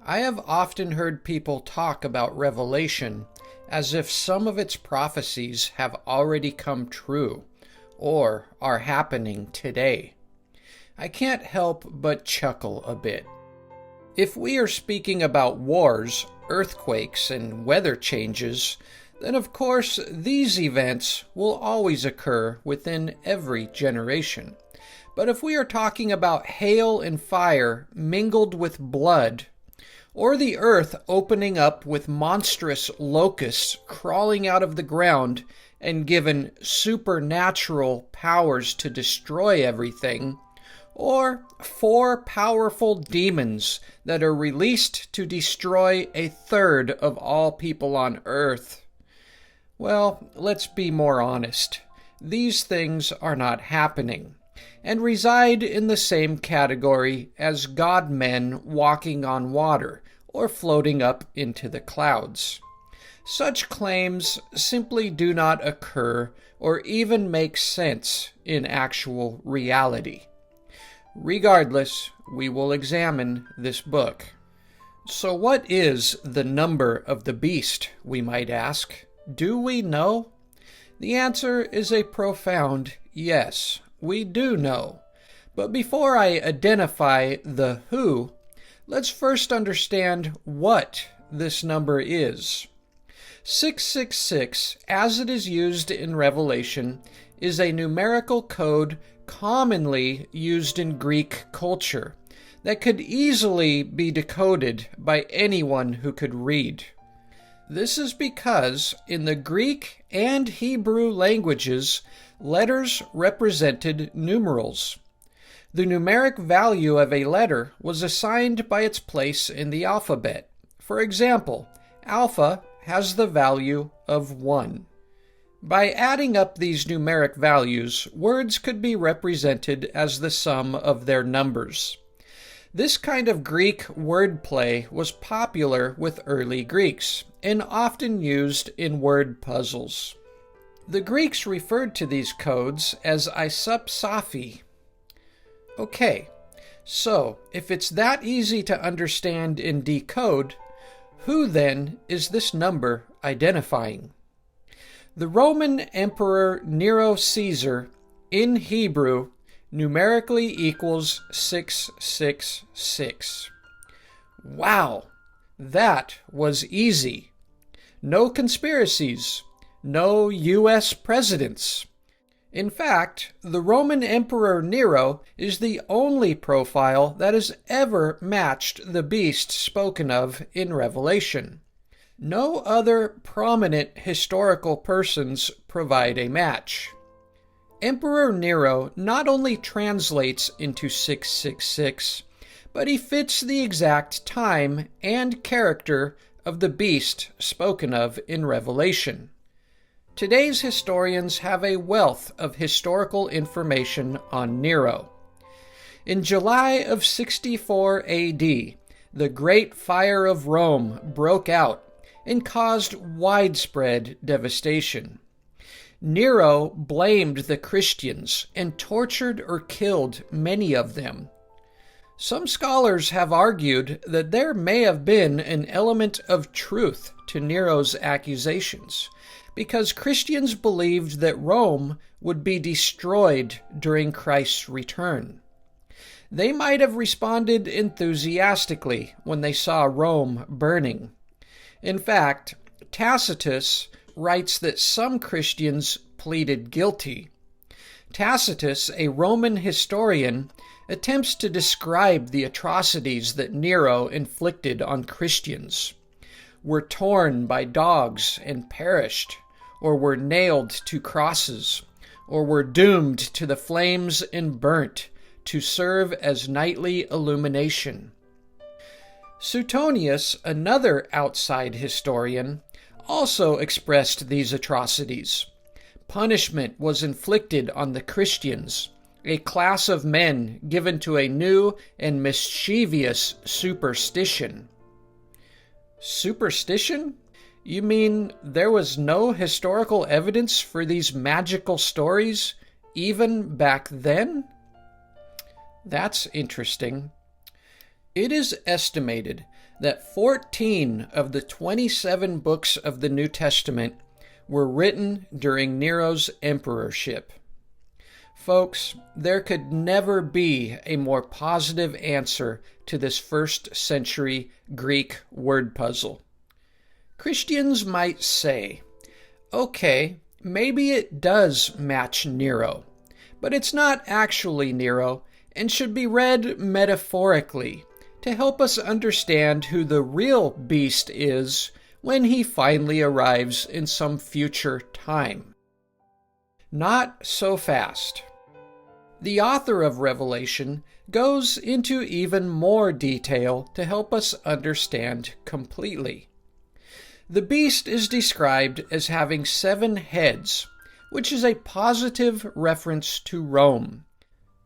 I have often heard people talk about Revelation as if some of its prophecies have already come true or are happening today. I can't help but chuckle a bit. If we are speaking about wars, earthquakes, and weather changes, then of course these events will always occur within every generation. But if we are talking about hail and fire mingled with blood, or the earth opening up with monstrous locusts crawling out of the ground and given supernatural powers to destroy everything, or 4 powerful demons that are released to destroy a third of all people on earth, well, let's be more honest. These things are not happening, and reside in the same category as God-men walking on water or floating up into the clouds. Such claims simply do not occur or even make sense in actual reality. Regardless, we will examine this book. So what is the number of the beast, we might ask? Do we know? The answer is a profound yes. We do know. But before I identify the who, let's first understand what this number is. 666, as it is used in Revelation, is a numerical code commonly used in Greek culture that could easily be decoded by anyone who could read. This is because in the Greek and Hebrew languages, letters represented numerals. The numeric value of a letter was assigned by its place in the alphabet. For example, alpha has the value of 1. By adding up these numeric values, words could be represented as the sum of their numbers. This kind of Greek wordplay was popular with early Greeks and often used in word puzzles. The Greeks referred to these codes as isopsophi. Okay, so if it's that easy to understand and decode, who then is this number identifying? The Roman Emperor Nero Caesar, in Hebrew, numerically equals 666. Wow, that was easy. No conspiracies, no U.S. presidents. In fact, the Roman Emperor Nero is the only profile that has ever matched the beast spoken of in Revelation. No other prominent historical persons provide a match. Emperor Nero not only translates into 666, but he fits the exact time and character of the beast spoken of in Revelation. Today's historians have a wealth of historical information on Nero. In July of 64 AD, the Great Fire of Rome broke out and caused widespread devastation. Nero blamed the Christians and tortured or killed many of them. Some scholars have argued that there may have been an element of truth to Nero's accusations, because Christians believed that Rome would be destroyed during Christ's return. They might have responded enthusiastically when they saw Rome burning. In fact, Tacitus writes that some Christians pleaded guilty. Tacitus, a Roman historian, attempts to describe the atrocities that Nero inflicted on Christians. Were torn by dogs and perished, or were nailed to crosses, or were doomed to the flames and burnt to serve as nightly illumination. Suetonius, another outside historian, also expressed these atrocities. Punishment was inflicted on the Christians, a class of men given to a new and mischievous superstition. Superstition? You mean there was no historical evidence for these magical stories, even back then? That's interesting. It is estimated that 14 of the 27 books of the New Testament were written during Nero's emperorship. Folks, there could never be a more positive answer to this first century Greek word puzzle. Christians might say, okay, maybe it does match Nero, but it's not actually Nero and should be read metaphorically to help us understand who the real beast is when he finally arrives in some future time. Not so fast. The author of Revelation goes into even more detail to help us understand completely. The beast is described as having 7 heads, which is a positive reference to Rome.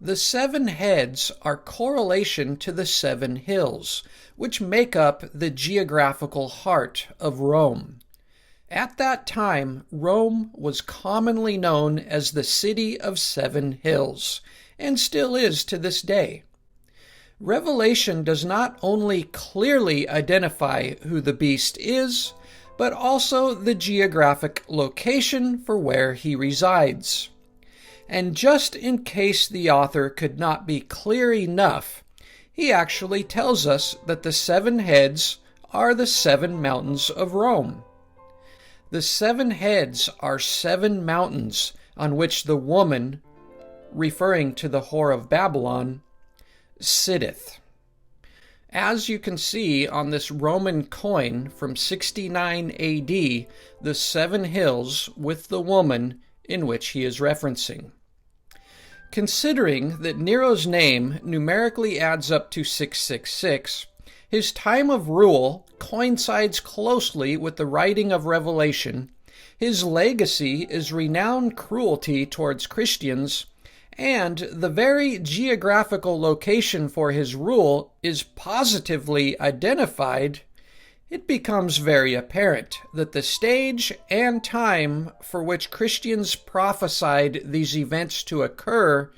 The 7 heads are correlation to the 7 hills, which make up the geographical heart of Rome. At that time, Rome was commonly known as the City of 7 Hills, and still is to this day. Revelation does not only clearly identify who the beast is, but also the geographic location for where he resides. And just in case the author could not be clear enough, he actually tells us that the 7 heads are the 7 mountains of Rome. The 7 heads are 7 mountains on which the woman, referring to the whore of Babylon, sitteth. As you can see on this Roman coin from 69 AD, the 7 hills with the woman in which he is referencing. Considering that Nero's name numerically adds up to 666, his time of rule coincides closely with the writing of Revelation, his legacy is renowned cruelty towards Christians, and the very geographical location for his rule is positively identified, it becomes very apparent that the stage and time for which Christians prophesied these events to occur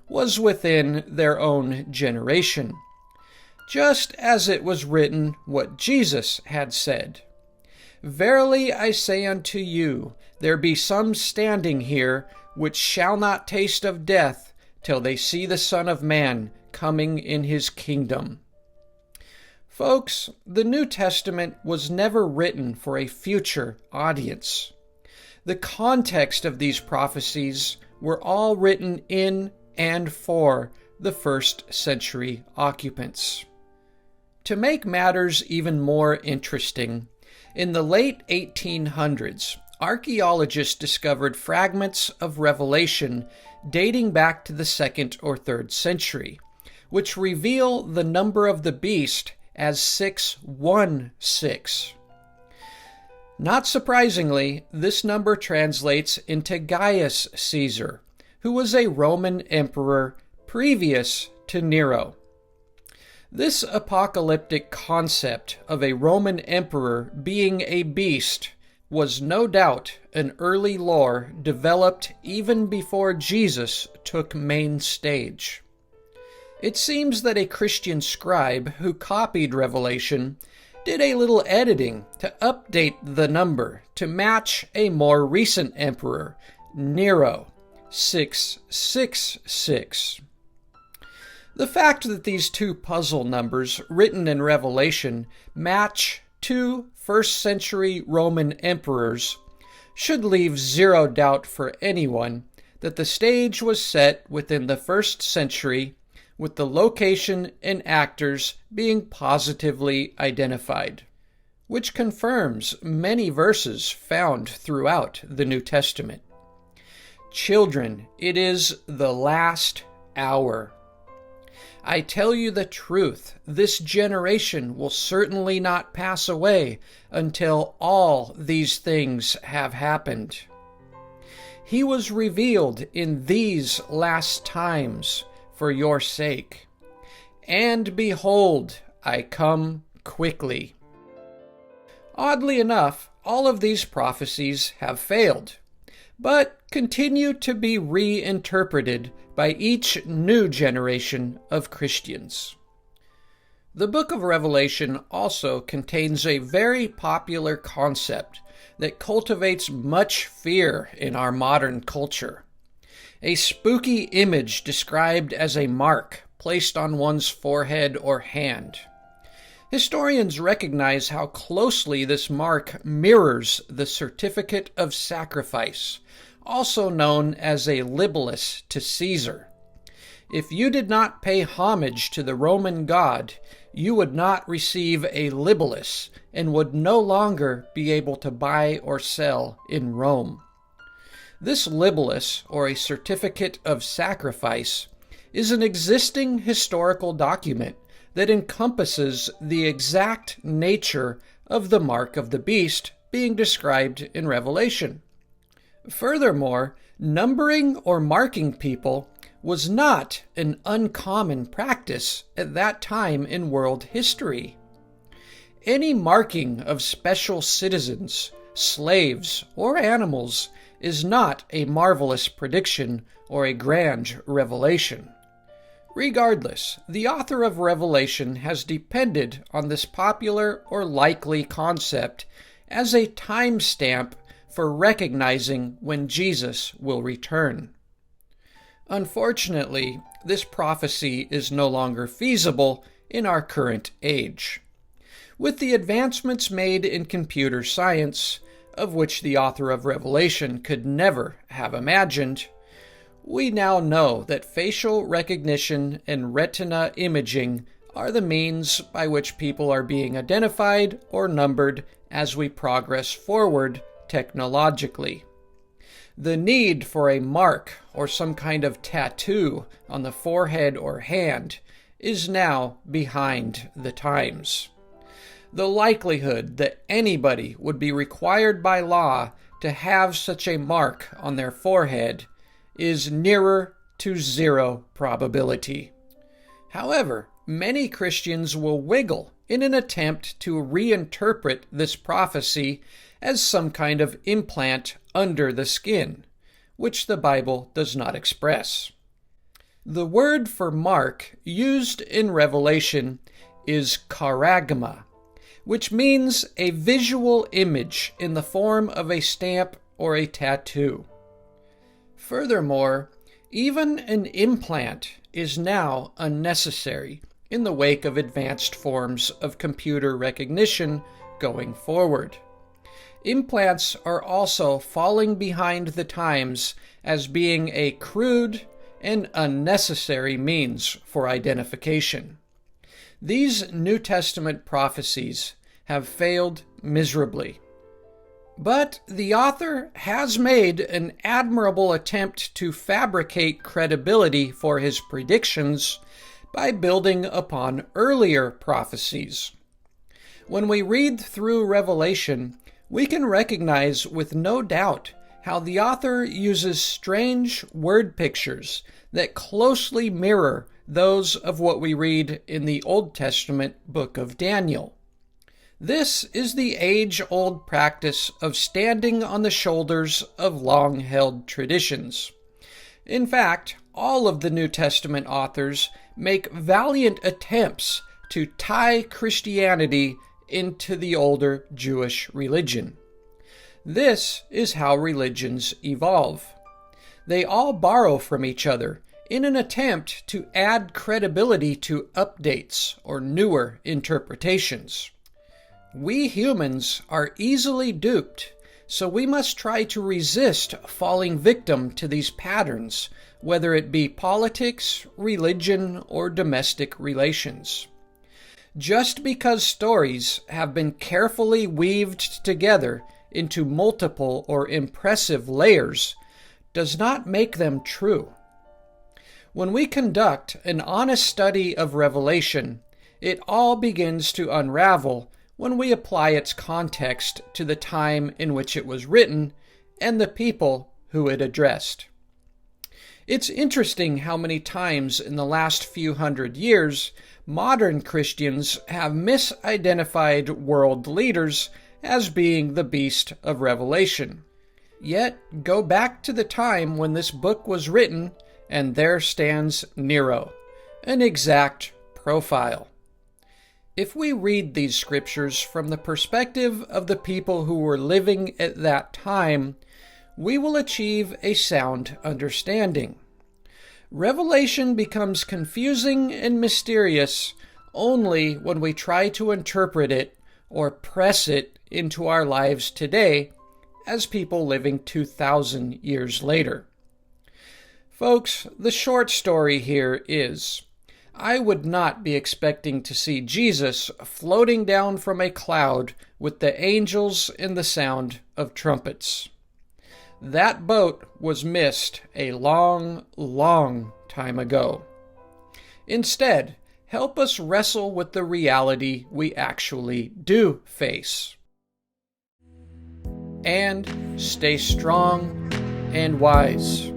was within their own generation, just as it was written what Jesus had said. Verily I say unto you, there be some standing here which shall not taste of death till they see the Son of Man coming in his kingdom. Folks, the New Testament was never written for a future audience. The context of these prophecies were all written in and for the first century occupants. To make matters even more interesting, in the late 1800s, archaeologists discovered fragments of Revelation dating back to the 2nd or 3rd century, which reveal the number of the beast as 616. Not surprisingly, this number translates into Gaius Caesar, who was a Roman emperor previous to Nero. This apocalyptic concept of a Roman emperor being a beast was no doubt an early lore developed even before Jesus took main stage. It seems that a Christian scribe who copied Revelation did a little editing to update the number to match a more recent emperor, Nero, 666. The fact that these 2 puzzle numbers written in Revelation match 2 first-century Roman emperors should leave zero doubt for anyone that the stage was set within the 1st century, with the location and actors being positively identified, which confirms many verses found throughout the New Testament. Children, it is the last hour. I tell you the truth, this generation will certainly not pass away until all these things have happened. He was revealed in these last times for your sake. And behold, I come quickly. Oddly enough, all of these prophecies have failed, but continue to be reinterpreted by each new generation of Christians. The book of Revelation also contains a very popular concept that cultivates much fear in our modern culture. A spooky image described as a mark placed on one's forehead or hand. Historians recognize how closely this mark mirrors the certificate of sacrifice, also known as a libellus to Caesar. If you did not pay homage to the Roman god, you would not receive a libellus and would no longer be able to buy or sell in Rome. This libellus, or a certificate of sacrifice, is an existing historical document that encompasses the exact nature of the mark of the beast being described in Revelation. Furthermore, numbering or marking people was not an uncommon practice at that time in world history. Any marking of special citizens, slaves, or animals is not a marvelous prediction or a grand revelation. Regardless, the author of Revelation has depended on this popular or likely concept as a timestamp for recognizing when Jesus will return. Unfortunately, this prophecy is no longer feasible in our current age. With the advancements made in computer science, of which the author of Revelation could never have imagined, we now know that facial recognition and retina imaging are the means by which people are being identified or numbered as we progress forward technologically. The need for a mark or some kind of tattoo on the forehead or hand is now behind the times. The likelihood that anybody would be required by law to have such a mark on their forehead is nearer to zero probability. However, many Christians will wiggle in an attempt to reinterpret this prophecy as some kind of implant under the skin, which the Bible does not express. The word for mark used in Revelation is charagma, which means a visual image in the form of a stamp or a tattoo. Furthermore, even an implant is now unnecessary in the wake of advanced forms of computer recognition going forward. Implants are also falling behind the times as being a crude and unnecessary means for identification. These New Testament prophecies have failed miserably. But the author has made an admirable attempt to fabricate credibility for his predictions by building upon earlier prophecies. When we read through Revelation, we can recognize with no doubt how the author uses strange word pictures that closely mirror those of what we read in the Old Testament book of Daniel. This is the age-old practice of standing on the shoulders of long-held traditions. In fact, all of the New Testament authors make valiant attempts to tie Christianity into the older Jewish religion. This is how religions evolve. They all borrow from each other in an attempt to add credibility to updates or newer interpretations. We humans are easily duped, so we must try to resist falling victim to these patterns, whether it be politics, religion, or domestic relations. Just because stories have been carefully weaved together into multiple or impressive layers does not make them true. When we conduct an honest study of Revelation, it all begins to unravel when we apply its context to the time in which it was written and the people who it addressed. It's interesting how many times in the last few hundred years modern Christians have misidentified world leaders as being the beast of Revelation. Yet go back to the time when this book was written, and there stands Nero, an exact profile. If we read these scriptures from the perspective of the people who were living at that time, we will achieve a sound understanding. Revelation becomes confusing and mysterious only when we try to interpret it or press it into our lives today as people living 2,000 years later. Folks, the short story here is, I would not be expecting to see Jesus floating down from a cloud with the angels and the sound of trumpets. That boat was missed a long, long time ago. Instead, help us wrestle with the reality we actually do face. And stay strong and wise,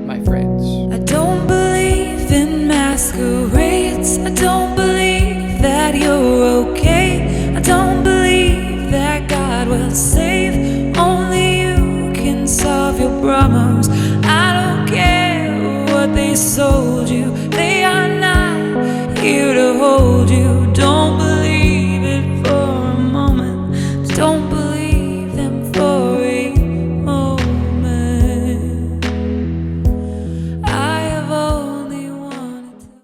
my friends. I don't believe in masquerades. I don't believe that you're okay. I don't believe that God will save. Only you can solve your problems. I don't care what they sold you.